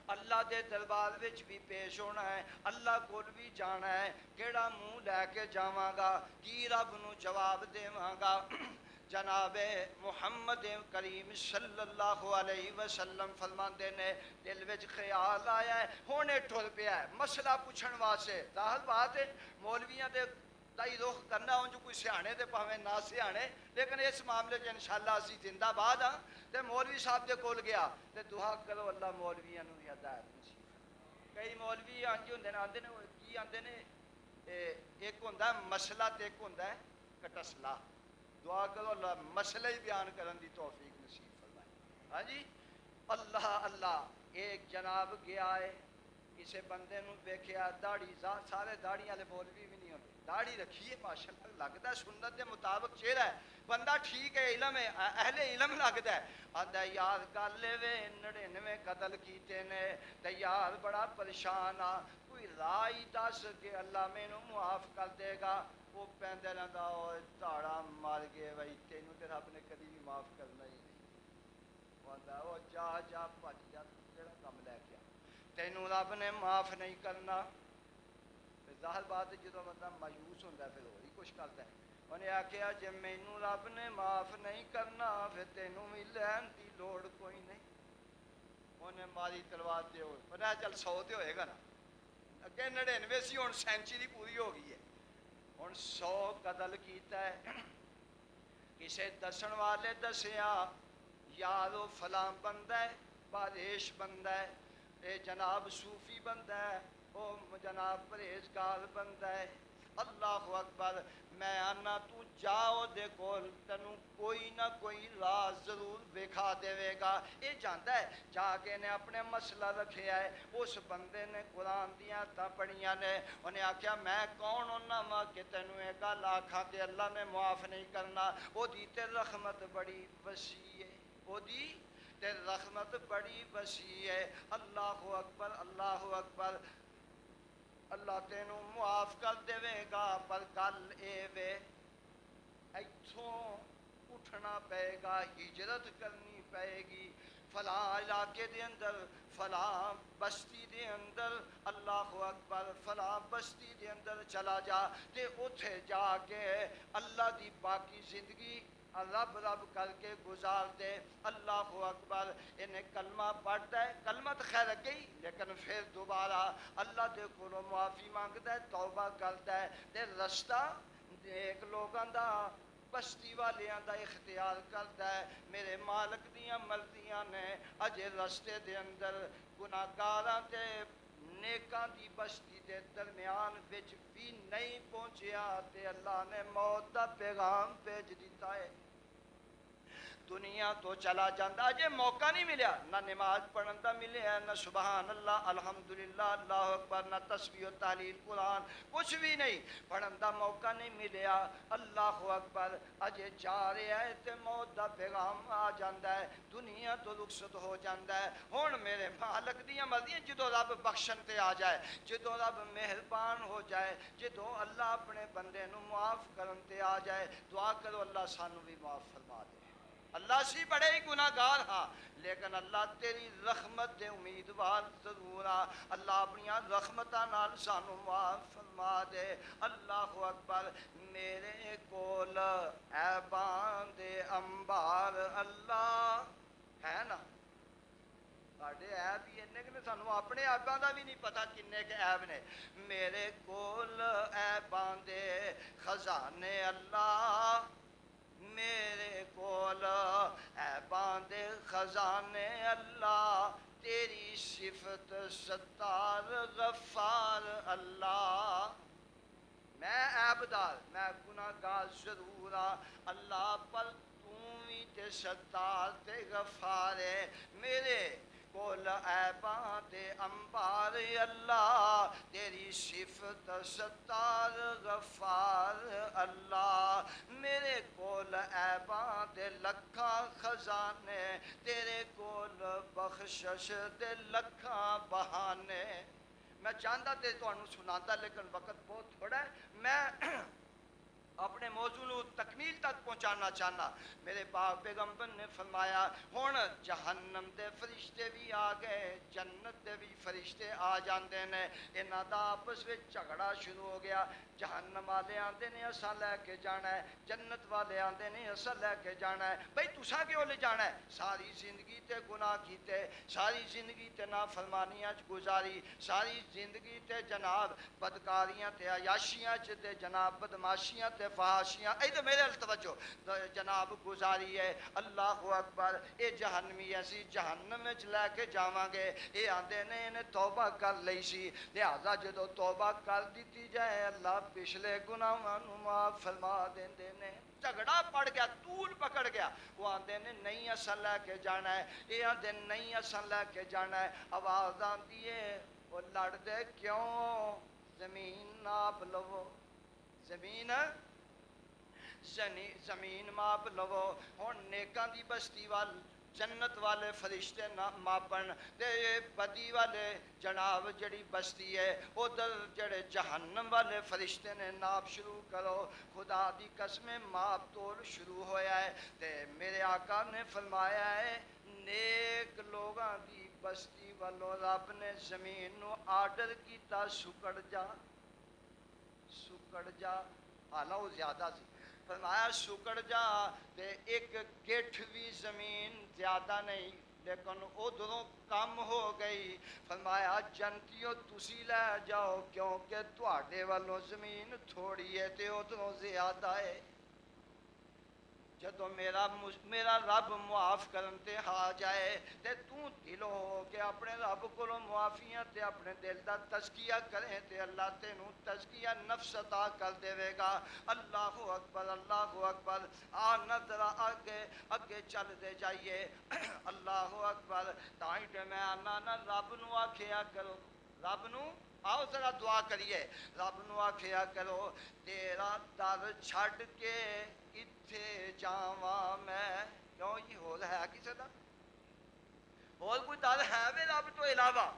اللہ دے دربار وچ بھی پیش ہونا ہے, اللہ کول بھی جانا ہے, کیڑا منہ لے کے جاواں گا, کی رب نو جواب دیواں گا. جناب محمد کریم صلی اللہ علیہ وسلم فرماندے نے دل وچ خیال آیا ہے, ہونے ٹر پیا ہے مسئلہ پوچھن واسطے. ظاہر بات ہے مولویاں دے دائی رخ کرنا ہوں جو کوئی سیانے دے پاویں نہ سیانے, لیکن اس معاملے چ انشاءاللہ اسی زندہ باد ہاں. تے مولوی صاحب دے کول گیا تے دعا کرو اللہ مولویاں نو ہدایت نصیب. کئی مولوی انج ہوندے نے آندے نے کی آندے نے ایک ہوندا مسئلہ تے ایک ہوندا ہے کٹسلا. دعا کرو اللہ مسئلہ ہی بیان کرن دی توفیق نصیب فرمائے. ہاں جی اللہ اللہ. ایک جناب گیا ہے کسے بندے نو ویکھیا داڑھی, سارے داڑھی والے مولوی بھی نہیں ہوندے, داڑھی رکھیے ماشاءاللہ لگتا ہے سنت کے مطابق چہرہ ہے, بندہ ٹھیک ہے علم ہے اہل علم لگتا ہے. آندا یار گل وے 99 قتل کیتے نے تے یار بڑا پریشان آ, کوئی راہ ہی دس کہ اللہ مینوں معاف کر دے گا. وہ پہندے رہندا او تاڑا مار گئے بھائی تینوں تے رب نے کبھی بھی معاف کرنا ہی نہیں. آندا او جا جا بھج جا, کیڑا کم لے کے آ, تینوں رب نے معاف نہیں کرنا. ظاہر بات ہے جدو بندہ مایوس ہوتا ہے پھر اور ہی کچھ کرتا ہے. انہیں آخیا جی مینوں رب نے معاف نہیں کرنا پھر تینوں بھی لین دی لوڑ کوئی نہیں. انہیں ماری تلوار دے انہیں چل 100 تے ہوئے گا نا, اگے 99 سی ہوں سینچری پوری ہو گئی ہے, ہوں 100 قتل کیتا ہے. کسے دسن والے دسیا یار وہ فلاں بندہ ہے, بادیش بندہ ہے, اے جناب صوفی بندہ ہے, او جناب پرہیزگار بندہ ہے. اللہ اکبر. میں آنا تو جاؤ دے کول تینوں کوئی نہ کوئی راز ضرور وکھا دے گا. یہ جانتا ہے جا کے نے اپنے مسئلہ رکھیا ہے. اس بندے نے قرآن دیاں تا پڑھیاں نے, انہیں آخیا میں کون ہونا وا کہ تینوں یہ گل آکھاں کہ اللہ نے معاف نہیں کرنا. وہ دی تے رحمت بڑی وسیع ہے, وہ دی تے رحمت بڑی وسیع ہے. اللہ اکبر اللہ اکبر. اللہ تینوں معاف کر دے گا پر گل اے وے ایتھوں اٹھنا پائے گا, ہجرت کرنی پائے گی فلاں علاقے دے اندر فلاں بستی دے اندر. اللہ اکبر. فلاں بستی دے اندر چلا جا تے اوتھے جا کے اللہ دی باقی زندگی رب رب کر کے گزار دے. اللہ اکبر. انہیں کلمہ پڑھتا ہے, کلمہ تو خیر اگے ہی, لیکن پھر دوبارہ اللہ دے کولوں معافی مانگتا ہے, توبہ کرتا ہے تے رستہ نیک لوگاں دا بستی والیاں دا اختیار کرتا ہے. میرے مالک دیاں مرضیاں نے اجے رستے دے اندر گناہگاراں تے نیکاں دی بستی دے درمیان وچ بھی نہیں پہنچیا تے اللہ نے موت دا پیغام بھیج دیتا ہے. دنیا تو چلا جاندہ, اجے موقع نہیں ملیا, نہ نماز پڑھن دا ملیا, نہ سبحان اللہ الحمدللہ اللہ اکبر, نہ تسبیح و تحلیل قرآن کچھ بھی نہیں, پڑھن دا موقع نہیں ملیا. اللہ اکبر. اجے جا رہے ہے تے موت دا پیغام آ جاندہ ہے, دنیا تو رخصت ہو جاندہ ہے. ہن میرے مالک دیاں مرضیاں جدو رب بخشن تے آ جائے, جدو رب مہربان ہو جائے, جدو اللہ اپنے بندے نو معاف کرن تے آ جائے, دعا کرو اللہ سانو بھی معاف فرما دے. اللہ سی بڑے ہی گناہگار ہاں, لیکن اللہ تیری رحمت دے امیدوار ضرور آ. اللہ اپنی رحمتاں نال سانو معاف فرما دے. اللہ اکبر. میرے کول عیباں دے انبار اللہ ہے نا, ساڈے عیب ہی اننے کہ سانو اپنے عیباں دا بھی نہیں پتا کنے کے عیب نے. میرے کول عیباں دے خزانے اللہ, میرے کول عیباں دے خزانے اللہ, تیری صفت ستار غفار اللہ. میں عیبدار, میں گناہگار ضرور ہاں اللہ, پر توں بھی تے ستار تے غفار ہے. میرے کول عیباں دے انبار اللہ، تیری صفت ستار غفار اللہ، میرے کول عیباں دے لکھاں خزانے، تیرے کول بخشش دے لکھاں بہانے۔ میں چاہتا تے تانوں سناتا لیکن وقت بہت تھوڑا ہے، میں اپنے موضوع نو تکمیل تک پہنچانا چاہنا۔ میرے پاک پیغمبر نے فرمایا ہن جہنم دے فرشتے بھی آ گئے، جنت دے بھی فرشتے آ جاندے نے، انہاں دا آپس وچ جھگڑا شروع ہو گیا۔ جہنم والے آندے نے اساں لے کے جانا ہے، جنت والے آندے نے اساں لے کے جانا ہے۔ بھئی تساں کیوں لے جانا ہے؟ ساری زندگی تے گناہ کیتے، ساری زندگی تے نافرمانیاں چ گزاری، ساری زندگی تے جناب بدکاریاں تے عیاشیاں چ تے جناب بدماشیاں تے فحاشیاں، ادھر میرے توجہ جناب گزاری ہے۔ اللہ اکبر، اے جہنمی اسی جہنم وچ لے کے جاواں گے۔ اے آندے نے انہیں توبہ کر لئی سی، لہذا جدو توبہ کر دیتی جائے اللہ پچھلے گناہاں نو معاف فرما دیندے نے۔ جھگڑا پڑ گیا، طول پکڑ گیا، وہ آندے نے نہیں اساں لے کے جانا ہے، اے آندے نہیں اساں لے کے جانا ہے۔ آواز آندی ہے وہ لڑ دے کیوں، زمین ناپ لو، زمین زمین ماپ لو۔ ہن نیکاں دی بستی وال جنت والے فرشتے ماپن تے بدی والے جناب جڑی بستی ہے ادھر جڑے جہنم والے فرشتے نے ناپ شروع کرو۔ خدا دی قسم ماپ تول شروع ہویا ہے تے میرے آقا نے فرمایا ہے نیک لوگاں دی بستی والوں رب نے زمین نو آرڈر کیتا سکڑ جا، سکڑ جا، حالہ وہ زیادہ سی، فرمایا سکڑ جا تے ایک گٹھ بھی زمین زیادہ نہیں لیکن ادھروں کم ہو گئی۔ فرمایا جنتیوں تسی لے جاؤ کیونکہ تواڈے والوں زمین تھوڑی ہے تے ادھروں زیادہ ہے۔ جدو میرا رب معاف کرن تے آ جائے تے تو دل ہو کے اپنے رب کو معافیاں تے اپنے دل دا تزکیہ کریں تے اللہ تینوں تزکیہ نفس عطا کر دے گا۔ اللہ اکبر، اللہ اکبر، آ نظر آگے اگے چل دے جائیے۔ اللہ اکبر، تائیں تے میں آنا نا رب نو آکھیا کرو، رب نو آؤ ذرا دعا کریے، رب نو آکھیا کرو تیرا در چھڈ کے کتھے جاواں میں۔ کیوں جی ہول ہے کسے دا؟ ہول کوئی در ہے وے رب تو علاوہ؟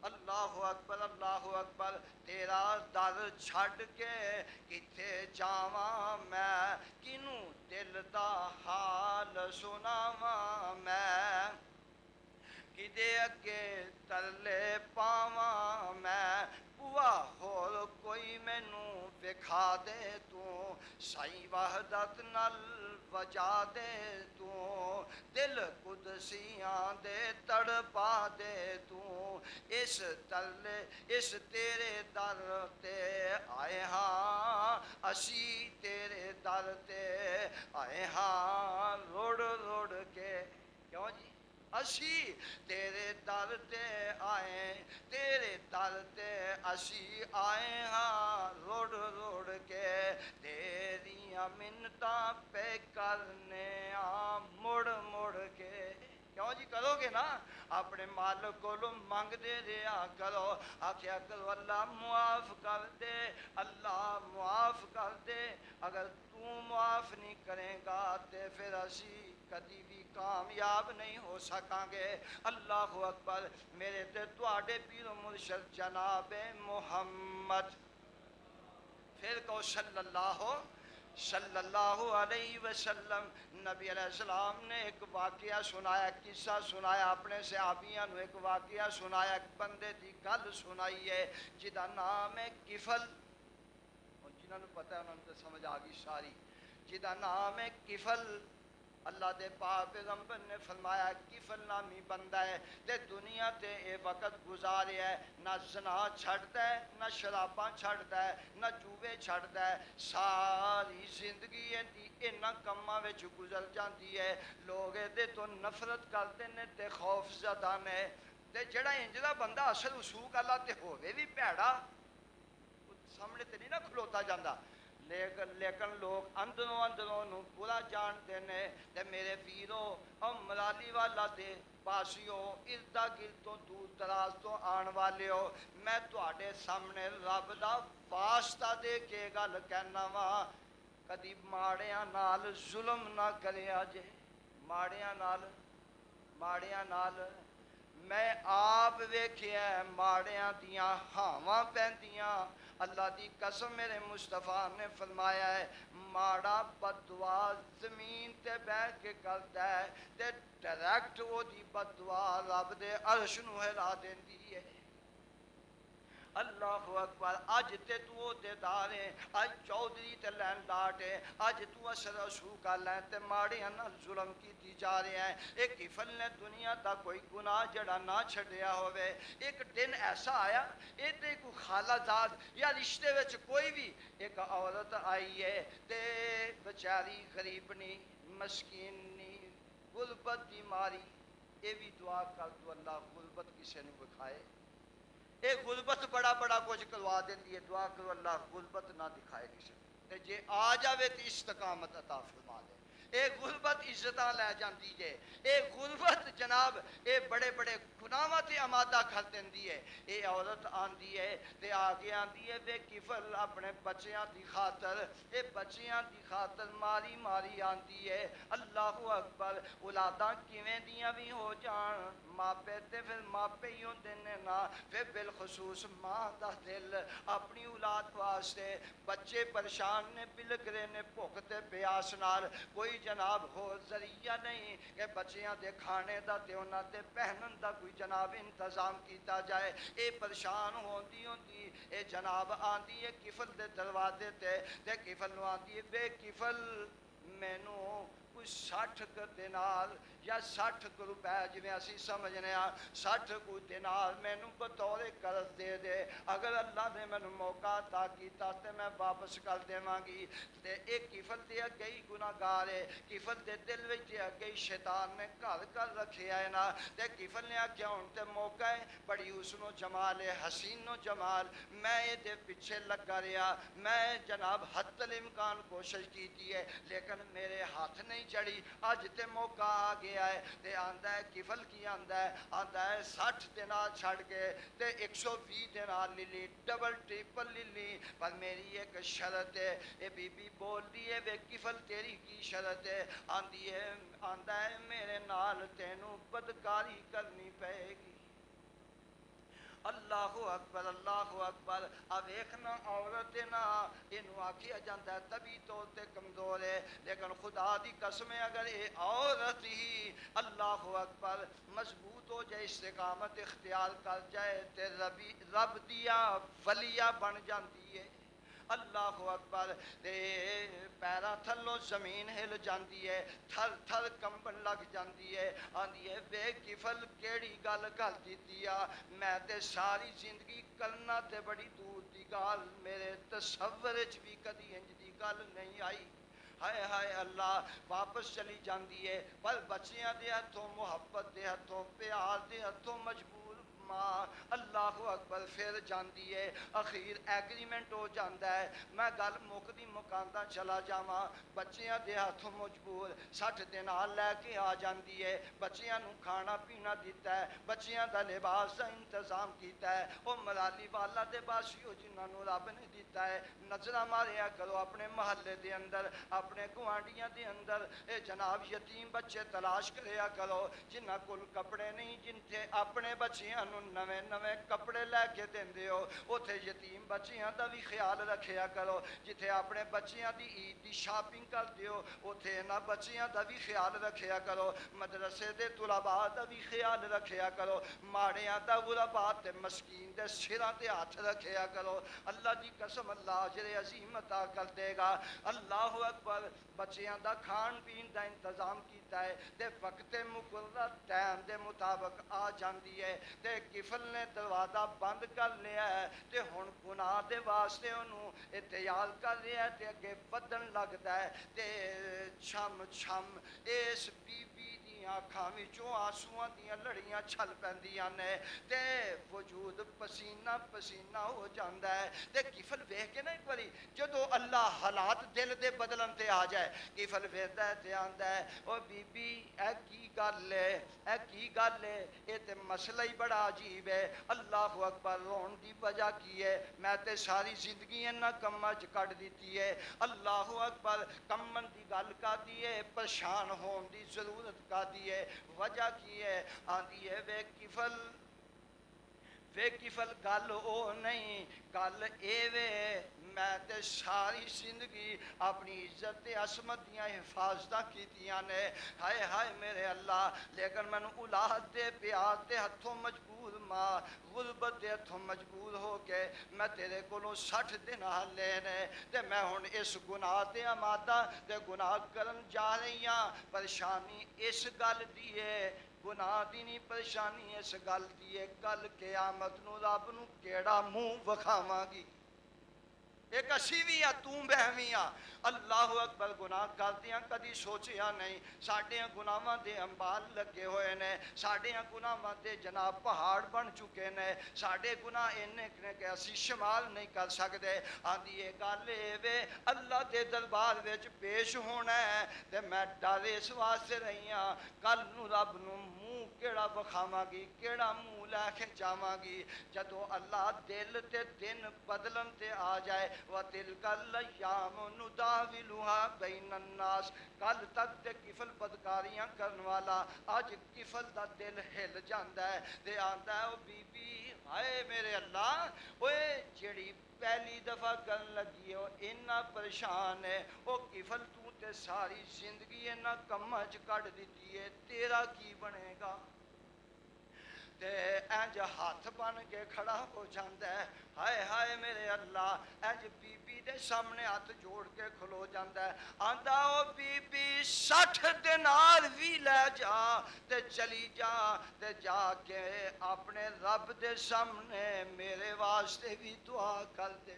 اللہ اکبر، اللہ اکبر، تیرا در چھڈ کے کتھے جاواں میں، کنوں دل دا حال سناواں میں، کدے اگے ترلے پاواں میں، بوا ہور کوئی مینوں وکھا دے تو، سائیں وحدت نال وجا دے تو، دل قدسیاں دے تڑپا دے تو، اس تیرے در تے آئے ہاں، اسی تیرے در تے آئے ہاں روڑ روڑ کے۔ کیوں جی؟ اسی تیرے در تے آئے، تیرے در تے اسی آئے ہاں روڑ روڑ کے، تیریاں منتاں پہ کرنے آ مڑ مڑ کے۔ کیوں جی کرو گے نا؟ اپنے مالک کو مانگ دے رہا کرو، آخیا کرو اللہ معاف کر دے، اللہ معاف کر دے۔ اگر تو معاف نہیں کرے گا تے پھر اسی کدی بھی کامیاب نہیں ہو سکاں گے۔ اللہ اکبر، میرے تے تواڈے پیر و مرشد جناب محمد، پھر کو صلی اللہ علیہ وسلم، نبی علیہ السلام نے ایک واقعہ سنایا، ایک قصہ سنایا، اپنے صحابیاں نو ایک واقعہ سنایا، ایک بندے دی گل سنائی ہے جدا نام ہے کفل، جنہوں نے پتہ ہے انہوں نے سمجھ آ گئی ساری، جدا نام ہے کفل۔ اللہ دے پاک پیغمبر نے فرمایا کفل نامی بندہ ہے تے دنیا تے اے وقت گزاریا ہے، نہ زنا چھڑتا ہے، نہ شراباں چھڑتا ہے، نہ جوے چھڑتا ہے، ساری زندگی انہاں کماں وچ گزر جاندی ہے۔ لوگ دے تو نفرت کرتے نے تے خوف زدہ نے، تے جڑا انجلا بندہ اصل وسوق اللہ تے ہووے بھی پیڑا سامنے تے نہیں نہ کھلوتا جاندہ، لیکن لوگ اندروں اندروں برا جانتے ہیں. تے میرے پیرو اور ملالی والا دے پاسیو اردا گرد تو دور دراز تو آن والے ہو, میں تواڈے سامنے رب دا واسطہ دے کے گل کہنا وا, کدی ماڑیاں نال ظلم نہ کریا جے. ماڑیاں نال میں آپ ویکھیا ماڑیاں دیاں ہاواں پیندیاں. اللہ دی قسم میرے مصطفیٰ نے فرمایا ہے ماڑا بد دعا زمین تے بیٹھ کے کرتا ہے تے ڈائریکٹ وہ دی بد دعا رب دے عرش نو ہلا دیندی ہے. اللہ اکبر. اج تے تو دے دار ہے, اج چودھری تے لین لاٹ ہے, اج تو اثر اشو کا لین تے ماڑیاں نال ظلم کیتی جا رہے ہیں. ایک کفل نے دنیا دا کوئی گناہ جڑا نہ چھڈیا ہوئے. ایک دن ایسا آیا اے تے کو خالہ زاد یا رشتے وچ کوئی بھی ایک عورت آئی ہے تے بیچاری غریبنی مسکینی غربت دی ماری. اے بھی دعا کر تو اللہ غربت کسے نو بکھائے. اے غربت بڑا بڑا کچھ کروا دیندی ہے, دعا کرو اللہ غربت نہ دکھائے کسی تے جے آ جاوے تے استقامت عطا فرما دے. اے غربت عزتاں لے جاندی جے. اے غربت جناب اے بڑے بڑے گناہاں تے آمادہ کر دیندی ہے. اے عورت آندی ہے تے آگے آندی ہے بے کفل اپنے بچیاں دی خاطر, اے بچیاں دی خاطر ماری ماری آندی ہے. اللہ اکبر. اولاداں کیویں دیاں بھی ہو جان ماپے تے پھر ماپے ہی ہوندے نے نا. پھر بالخصوص ماں دا دل اپنی اولاد واسطے. بچے پریشان نے بلک رہے نے بھوک تے پیاس نال, کوئی جناب ہو ذریعہ نہیں کہ بچیاں دے کھانے دا تے انہاں دے پہنن دا کوئی جناب انتظام کیتا جائے. اے پریشان ہوندی اے جناب آندی ہے کفل دے دروازے تے کفل نو آندی ہے بے کفل مینوں کوئی 60 دینار یا 60 روپے جویں اسی سمجھنے ہاں 60 کو دینار مینوں بطور قرض دے دے, اگر اللہ نے مینوں موقع عطا کیتا تے میں واپس کر دیواں گی. تے ایک کفل دے اگے ہی گناہگار ہے, کفل دے دل وچ دے اگے ہی شیطان نے گھر کر رکھیا ہے نا. تے کفل نے آکھیا ہن تے موقع ہے, بڑی حسن و جمال ہے, حسین و جمال, میں اے دے پیچھے لگا رہیا, میں جناب حتی الامکان کوشش کیتی ہے لیکن میرے ہاتھ نہیں چڑھی. اج تے موقع آ گیا ہے تے آندا ہے کفل کی آندا ہے 60 دینار چھڑ کے تے 120 دینار لے لی, ڈبل ٹرپل لے لی, پر میری ایک شرط ہے. اے بی بی بول دی ہے بے کفل تیری کی شرط ہے؟ آندی ہے آندا ہے میرے نال تینوں بدکاری کرنی پائے گی. اللہ اکبر اللہ اکبر. اب ویکھنا عورت نا اینو آکھیا جاندا ہے طبی طور تے کمزور ہے, لیکن خدا دی قسم ہے اگر اے عورت ہی اللہ اکبر مضبوط ہو جائے, استقامت اختیار کر جائے تے رب دیا ولیہ بن جاندی ہے. اللہ اکبر. تے پیراں تھلوں زمین ہل جاندی ہے, تھر تھر کمبن لگ جاندی ہے. آندی ہے بے کفل کیڑی گل کر دتی آ, میں تے ساری زندگی کرنا تے بڑی دور دی گل, میرے تصور وچ بھی کدی انج دی گل نہیں آئی. ہائے ہائے اللہ. واپس چلی جاندی ہے پر بچیاں دے ہتھوں محبت دے ہتھوں پیار دے ہتھوں مجبور ماں اللہ اکبر پھر جاندی ہے. اخیر ایگریمنٹ ہو جاندا ہے, میں گل مکدی مکاندا چلا جاواں. بچیاں دے ہاتھوں مجبور 60 دینار لے کے آ جاندی ہے, بچیاں نو کھانا پینا دیتا ہے, بچیاں دا لباس دا انتظام کیتا ہے. او مرالی والا دے باسیو جنہاں نو رب نے دیتا ہے, نظراں ماریا کرو اپنے محلے دے اندر, اپنے گوانڈیاں دے اندر. اے جناب یتیم بچے تلاش کریا کرو جنہاں کول کپڑے نہیں, جن تے اپنے بچیاں نو نویں نویں کپڑے لے کے دیندے ہو, اوتھے یتیم بچیاں دا بھی خیال رکھیا کرو. جتھے اپنے بچیاں دی عید دی شاپنگ کردے ہو اوتھے انہاں بچیاں دا بھی خیال رکھیا کرو. مدرسے دے طلباء دا بھی خیال رکھیا کرو. ماڑیاں دا غرباء تے مسکین دے سراں تے ہاتھ رکھیا کرو. اللہ دی قسم اللہ اجر عظیم عطا کر دے گا. اللہ اکبر. بچیاں دا کھان پین دا انتظام کیتا ہے تے وقت مقرر ٹائم دے مطابق آ جاندی ہے تے کفل نے دروازہ بند کر لیا ہے تے ہن گناہ دے واسطے انہوں تیار کر رہا ہے تے اگے بدن لگتا ہے تے چھم چھم اس بی بی دیاں اکھاں وچوں آنسواں دیاں لڑیاں چھل پیندیاں نے تے وجود پسینہ پسینہ ہو جاندا ہے تے کفل ویکھ کے نا ایک باری جدو اللہ حالات دل دے بدلن تے آ جائے کفل ویکھدا ہے تے آندا ہے او بی بی اے کی گل ہے اے کی گل ہے اے تے مسئلہ ہی بڑا عجیب ہے اللہ اکبر رون دی وجہ کی ہے میں تے ساری زندگی انہاں کماں چ کٹ دیتی ہے اللہ اکبر کمن دی گل کردی ہے پریشان ہون دی ضرورت کردی ہے وجہ کی ہے آندی ہے وے کفل گل او نہیں گل اے وے میں تے ساری زندگی اپنی عزت تے عصمت دیاں حفاظتاں کیتیاں نے ہائے ہائے میرے اللہ لیکن مینوں اولاد دے پیار تے ہتھوں مجبور ماں غربت دے ہتھوں مجبور ہو کے میں تیرے کولوں 60 دن لے نے تے میں ہن اس گناہ تے آمادہ تے گناہ کرن جا رہی ہاں پریشانی اس گل دی ہے گناہ دی نہیں پریشانی اس گل دی ہے کل قیامت نو رب نو کیڑا منہ وکھاواں گی ایک اسی بھی آ توں بہویں آ اللہ اکبر گناہ کردیاں کدی سوچیا نہیں ساڈیاں گناہاں دے انبار لگے ہوئے نے ساڈیاں گناہاں دے جناب پہاڑ بن چکے نے ساڈے گناہ اننے نے کہ اسی شمال نہیں کر سکتے آندی یہ گل اے اللہ دے دربار وچ پیش ہونا ہے تے میں ڈر اس واسطے رہی ہاں کل نو رب نو منہ کیڑا وکھاواں گی کیڑا منہ لے کے جاواں گی جدو اللہ دل تے دن بدلن تے آ جائے وَتِلْكَ الْأَيَّامُ نُدَاوِلُهَا بَيْنَ النَّاسِ کل تک تے کفل بدکاریاں کرن والا اج کفل دا دل ہل جاندا ہے تے آندا ہے او بی بی ہائے میرے اللہ اوئے جیڑی پہلی دفعہ کرن لگی ہے اتنا پریشان ہے او کفل تو تے ساری زندگی انہاں کماں چ کٹ دتی ہے تیرا کی بنے گا تے انج ہاتھ بن کے کھڑا ہو جاندا ہے ہائے ہائے میرے اللہ انج بی بی دے سامنے ہاتھ جوڑ کے کھلو جاندا ہے آندا او بی بی 60 دینار بھی لے جا تے چلی جا تے جا کے اپنے رب دے سامنے میرے واسطے بھی دعا کر دے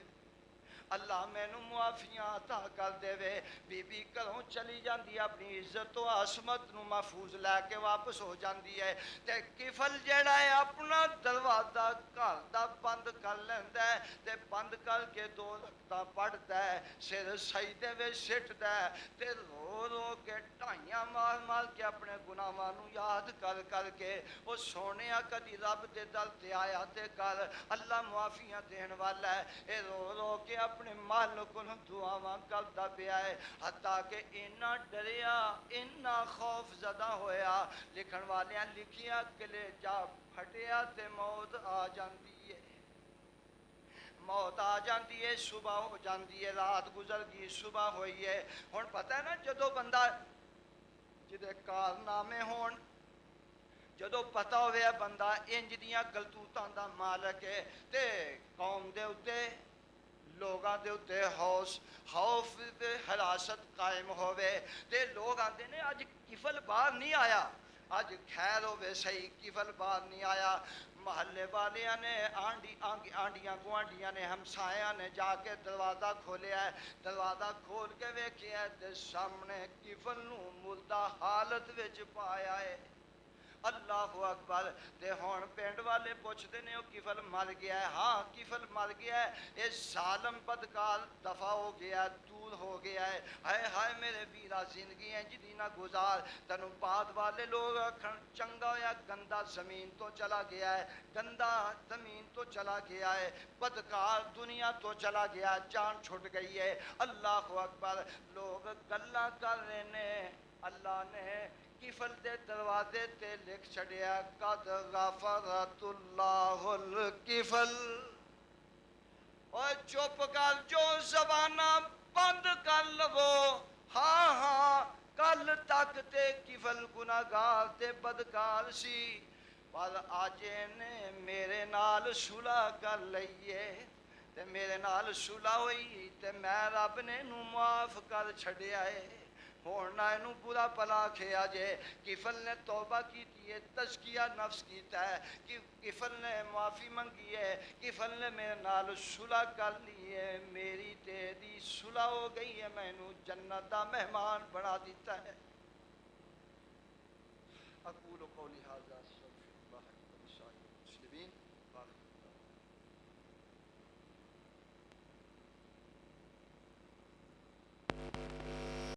اللہ مینوں معافیاں عطا کر دے وے بی بی گھروں چلی جاندی ہے اپنی عزت و عصمت نو محفوظ لے کے واپس ہو جاندی ہے تے کفل جیڑا ہے اپنا دروازہ گھر دا بند کر لیندا ہے تے بند کر کے 2 رکعتاں پڑھدا ہے سر سجدے وچ سٹدا ہے تے رو رو کے ٹھائیاں مار مار کے اپنے گناہاں نو یاد کر کر کے او سونیا کدی رب دے در تے آیا تے کر اللہ معافیاں دین والا ہے اے رو رو کے اپنے مالک نو دعاواں کردا پیا ہے حتیٰ کہ اتنا ڈریا اتنا خوف زدہ ہویا لکھن والیاں لکھیا کلیجہ پھٹیا تے موت آ جاندی ہے موت آ جاندی ہے صبح ہو جاندی ہے رات گزر گئی صبح ہوئی ہے ہن پتہ ہے نا جدو بندہ جدے کارنامے ہون جدو پتہ ہویا بندہ انج دیاں گلتوتاں دا مالک ہے تے قوم دے اتے لوگاں دے اتے خوف تے حراست قائم ہوئے تے لوگ آندے نے اج کفل باہر نہیں آیا اج خیر ہوئے صحیح کفل باہر نہیں آیا محلے والیاں نے آنڈیاں گوانڈیاں نے ہمسایاں نے جا کے دروازہ کھولیا ہے دروازہ کھول کے ویکھیا ہے تے سامنے کفل نو مردہ حالت وچ پایا ہے اللہ اکبر تے ہون پنڈ والے پوچھتے نے وہ کفل مر گیا ہے ہاں کفل مر گیا ہے یہ ظالم بدکار دفع ہو گیا ہے دور ہو گیا ہے ہائے ہائے میرے ویرا زندگی ہے جدی نہ گزار تنو بعد والے لوگ چنگا یا گندا زمین تو چلا گیا ہے گندا زمین تو چلا گیا ہے بدکار دنیا تو چلا گیا جان چھٹ گئی ہے اللہ اکبر لوگ گلاں کر رہے نے اللہ نے کفل دے دروازے تے لکھ چھڑیا قد غفرت اللہ الکفل اور چپ کر جو زبانہ بند کر لو ہاں ہاں کل تک تے کفل گناہگار تے بدکار سی پر آج نے میرے نال صلح کر لئیے تے میرے نال صلح ہوئی تے میں رب نے نو معاف کر چھڑیا ہے ہون نہ انہوں برا پلا کھیا جے کفل نے توبہ کی ہے تزکیہ نفس کیتا ہے کفل نے معافی منگی ہے کفل نے میرے نال صلح کر لی ہے میری تیری صلح ہو گئی ہے میں انہوں جنت دا مہمان بنا دیتا ہے اقول قولی ھذا استغفر اللہ لي ولسائر المسلمین.